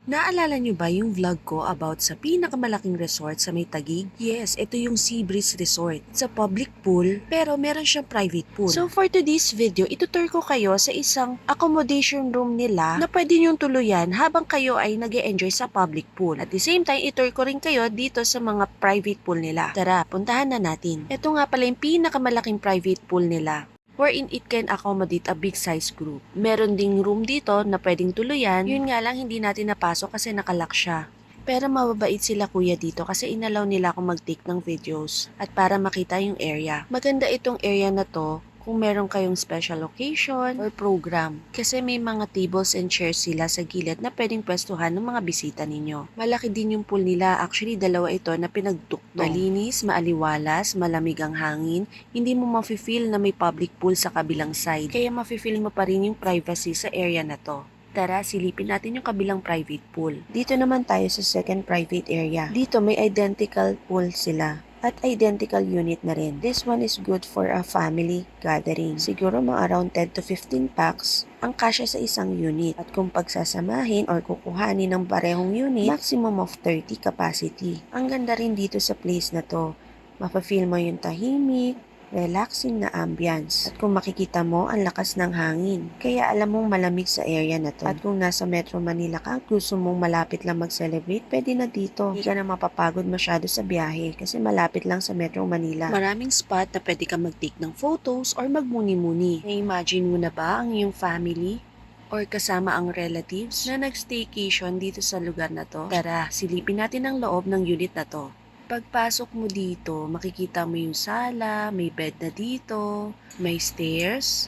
Naalala niyo ba yung vlog ko about sa pinakamalaking resort sa may Taguig? Yes, ito yung Sea Breeze Resort. Sa public pool, pero meron siyang private pool. So for today's video, itutur ko kayo sa isang accommodation room nila na pwede niyong tuluyan habang kayo ay nag-e-enjoy sa public pool. At the same time, itur ko rin kayo dito sa mga private pool nila. Tara, puntahan na natin. Ito nga pala yung pinakamalaking private pool nila, wherein it can accommodate a big size group. Meron ding room dito na pwedeng tuluyan, yun nga lang hindi natin napasok kasi nakalock siya. Pero mababait sila kuya dito kasi inalaw nila akong mag-take ng videos at para makita yung area. Maganda itong area na to kung meron kayong special occasion or program. Kasi may mga tables and chairs sila sa gilid na pwedeng pwestuhan ng mga bisita ninyo. Malaki din yung pool nila. Actually, dalawa ito na pinagduktong. Malinis, maaliwalas, malamig ang hangin. Hindi mo mafe-feel na may public pool sa kabilang side. Kaya mafe-feel mo pa rin yung privacy sa area na to. Tara, silipin natin yung kabilang private pool. Dito naman tayo sa second private area. Dito may identical pool sila at identical unit na rin. This one is good for a family gathering. Siguro mga around 10 to 15 packs ang kasya sa isang unit. At kung pagsasamahin or kukuhanin ng parehong unit, maximum of 30 capacity. Ang ganda rin dito sa place na to. Mapafeel mo yung tahimik, relaxing na ambience. At kung makikita mo, ang lakas ng hangin. Kaya alam mong malamig sa area na to. At kung nasa Metro Manila ka, gusto mong malapit lang mag-celebrate, pwede na dito. Hindi ka na mapapagod masyado sa biyahe kasi malapit lang sa Metro Manila. Maraming spot na pwede ka mag-take ng photos or magmuni-muni. Na-imagine mo na ba ang iyong family or kasama ang relatives na nag-staycation dito sa lugar na to? Tara, silipin natin ang loob ng unit na to. Pagpasok mo dito, makikita mo yung sala, may bed na dito, may stairs,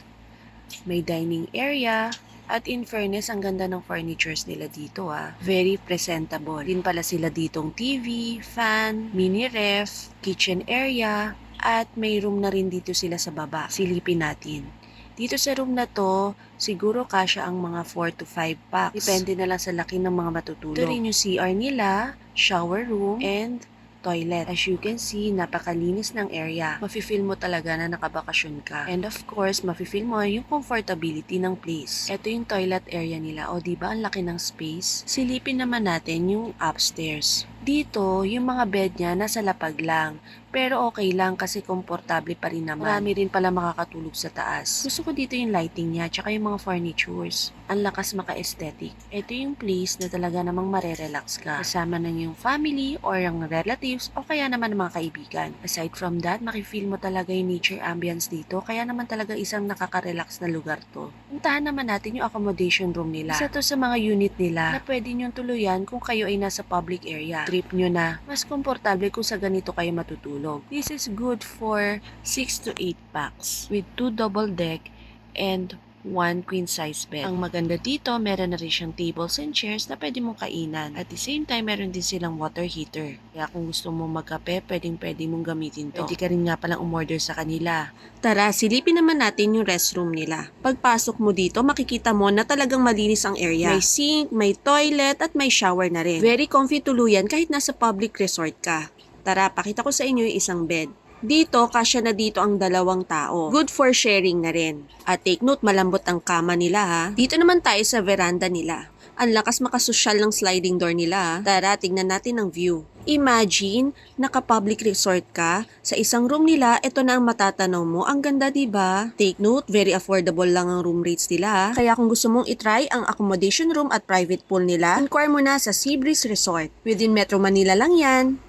may dining area, at in fairness, ang ganda ng furnitures nila dito Very presentable. Din pala sila ditong TV, fan, mini ref, kitchen area, at may room na rin dito sila sa baba. Silipin natin. Dito sa room na to, siguro kasya ang mga 4 to 5 packs. Depende na lang sa laki ng mga matutulog. Ito rin yung CR nila, shower room, and toilet. As you can see, napakalinis ng area. Mafe-feel mo talaga na nakabakasyon ka. And of course, mafe-feel mo yung comfortability ng place. Ito yung toilet area nila. O diba, ang laki ng space? Silipin naman natin yung upstairs. Dito, yung mga bed niya nasa lapag lang. Pero okay lang kasi komportable pa rin naman. Marami rin pala makakatulog sa taas. Gusto ko dito yung lighting niya tsaka yung mga furnitures. Ang lakas maka-aesthetic. Ito yung place na talaga namang marerelax ka. Kasama ng yung family or yung relatives o kaya naman mga kaibigan. Aside from that, makifeel mo talaga yung nature ambience dito. Kaya naman talaga isang nakaka-relax na lugar to. Puntahan naman natin yung accommodation room nila. Isa to sa mga unit nila na pwede nyong tuluyan kung kayo ay nasa public area. Trip nyo na. Mas komportable kung sa ganito kayo matutulog. This is good for 6 to 8 packs with 2 double deck and 1 queen size bed. Ang maganda dito, meron na rin siyang tables and chairs na pwede mong kainan. At the same time, meron din silang water heater. Kaya kung gusto mong magkape, pwede mong gamitin to. Pwede ka rin nga palang umorder sa kanila. Tara, silipin naman natin yung restroom nila. Pagpasok mo dito, makikita mo na talagang malinis ang area. May sink, may toilet, at may shower na rin. Very comfy tuluyan kahit nasa public resort ka. Tara, pakita ko sa inyo yung isang bed. Dito, kasya na dito ang 2 tao. Good for sharing na rin. At take note, malambot ang kama nila Dito naman tayo sa veranda nila. Ang lakas makasosyal ng sliding door nila Tara, tingnan natin ang view. Imagine, naka-public resort ka, sa isang room nila, ito na ang matatanaw mo. Ang ganda, diba? Take note, very affordable lang ang room rates nila Kaya kung gusto mong itry ang accommodation room at private pool nila, inquire mo na sa Sea Breeze Resort. Within Metro Manila lang yan.